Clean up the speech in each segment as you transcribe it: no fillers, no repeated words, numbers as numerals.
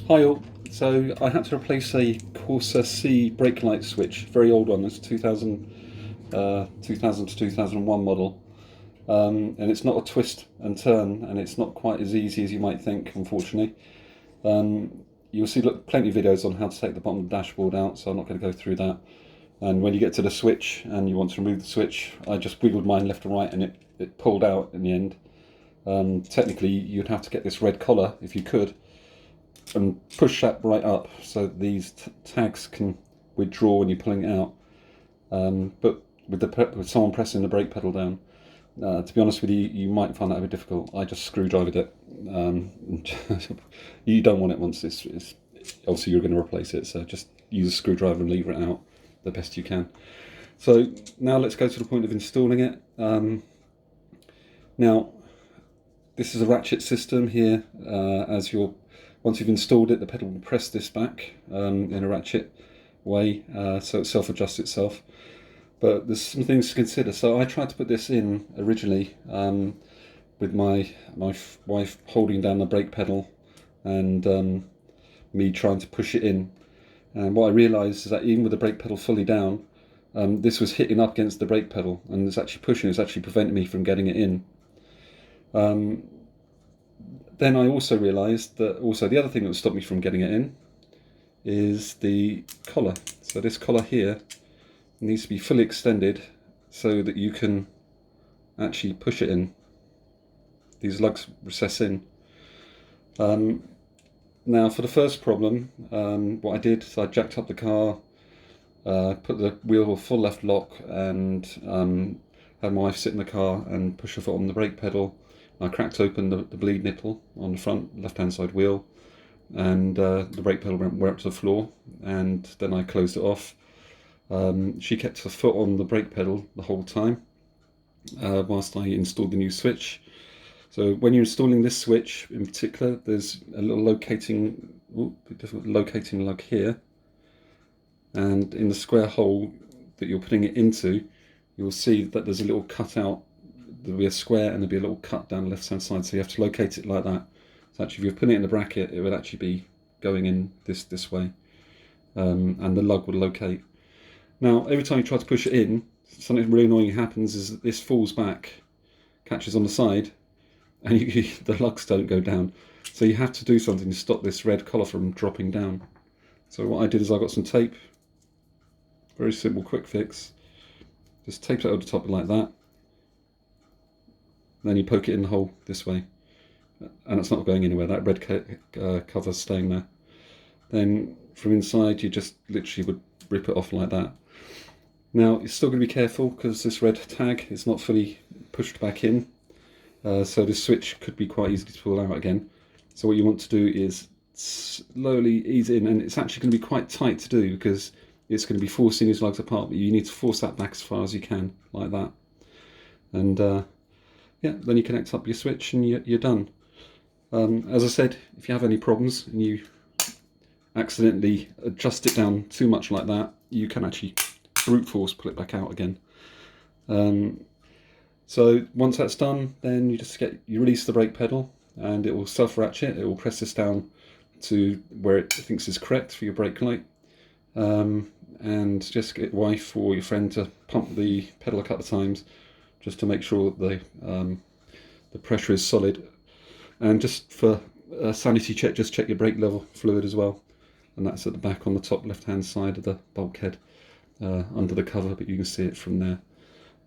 Hi all. So I had to replace a Corsa C brake light switch, very old one. It's 2000 to 2001 model, and it's not a twist and turn, and it's not quite as easy as you might think, unfortunately. You'll see plenty of videos on how to take the bottom of the dashboard out, so I'm not going to go through that. And when you get to the switch and you want to remove the switch, I just wiggled mine left and right, and it pulled out in the end. Technically, you'd have to get this red collar, if you could, and push that right up so these tags can withdraw when you're pulling it out. But with someone pressing the brake pedal down, to be honest with you, you might find that a bit difficult. I just screwdrivered it. You don't want it once it's obviously you're going to replace it, so just use a screwdriver and lever it out the best you can. So now let's go to the point of installing it. Now this is a ratchet system here. Once you've installed it, the pedal will press this back in a ratchet way, so it self-adjusts itself. But there's some things to consider. So I tried to put this in originally with my wife holding down the brake pedal and me trying to push it in. And what I realised is that even with the brake pedal fully down, this was hitting up against the brake pedal, and it's actually pushing. It's actually preventing me from getting it in. Then I also realised that the other thing that would stop me from getting it in is the collar. So this collar here needs to be fully extended so that you can actually push it in. These lugs recess in. Now for the first problem, what I did is I jacked up the car, put the wheel full left lock, and had my wife sit in the car and push her foot on the brake pedal. I cracked open the bleed nipple on the front left-hand side wheel, and the brake pedal went up to the floor, and then I closed it off. She kept her foot on the brake pedal the whole time whilst I installed the new switch. So when you're installing this switch in particular, there's a little locating lug here, and in the square hole that you're putting it into, you'll see that there's a little cutout. There'll be a square and there'll be a little cut down the left hand side, so you have to locate it like that. So actually if you're putting it in the bracket, it would actually be going in this way, and the lug would locate. Now every time you try to push it in, something really annoying happens is that this falls back, catches on the side, and the lugs don't go down. So you have to do something to stop this red collar from dropping down. So what I did is I got some tape, very simple quick fix, just tape it over the top like that. Then you poke it in the hole this way, and it's not going anywhere. That red cover's staying there. Then from inside you just literally would rip it off like that. Now you're still going to be careful because this red tag is not fully pushed back in, so this switch could be quite easy to pull out again. So what you want to do is slowly ease in, and it's actually going to be quite tight to do because it's going to be forcing these lugs apart, but you need to force that back as far as you can, like that. And yeah, then you connect up your switch and you're done. As I said, if you have any problems and you accidentally adjust it down too much like that, you can actually brute force pull it back out again. So once that's done, then you release the brake pedal, and it will self-ratchet. It will press this down to where it thinks is correct for your brake light, and just get your wife or your friend to pump the pedal a couple of times, just to make sure that the pressure is solid. And just for a sanity check, just check your brake level fluid as well. And that's at the back on the top left hand side of the bulkhead, under the cover, but you can see it from there.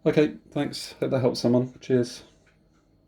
Okay, thanks. Hope that helps someone. Cheers.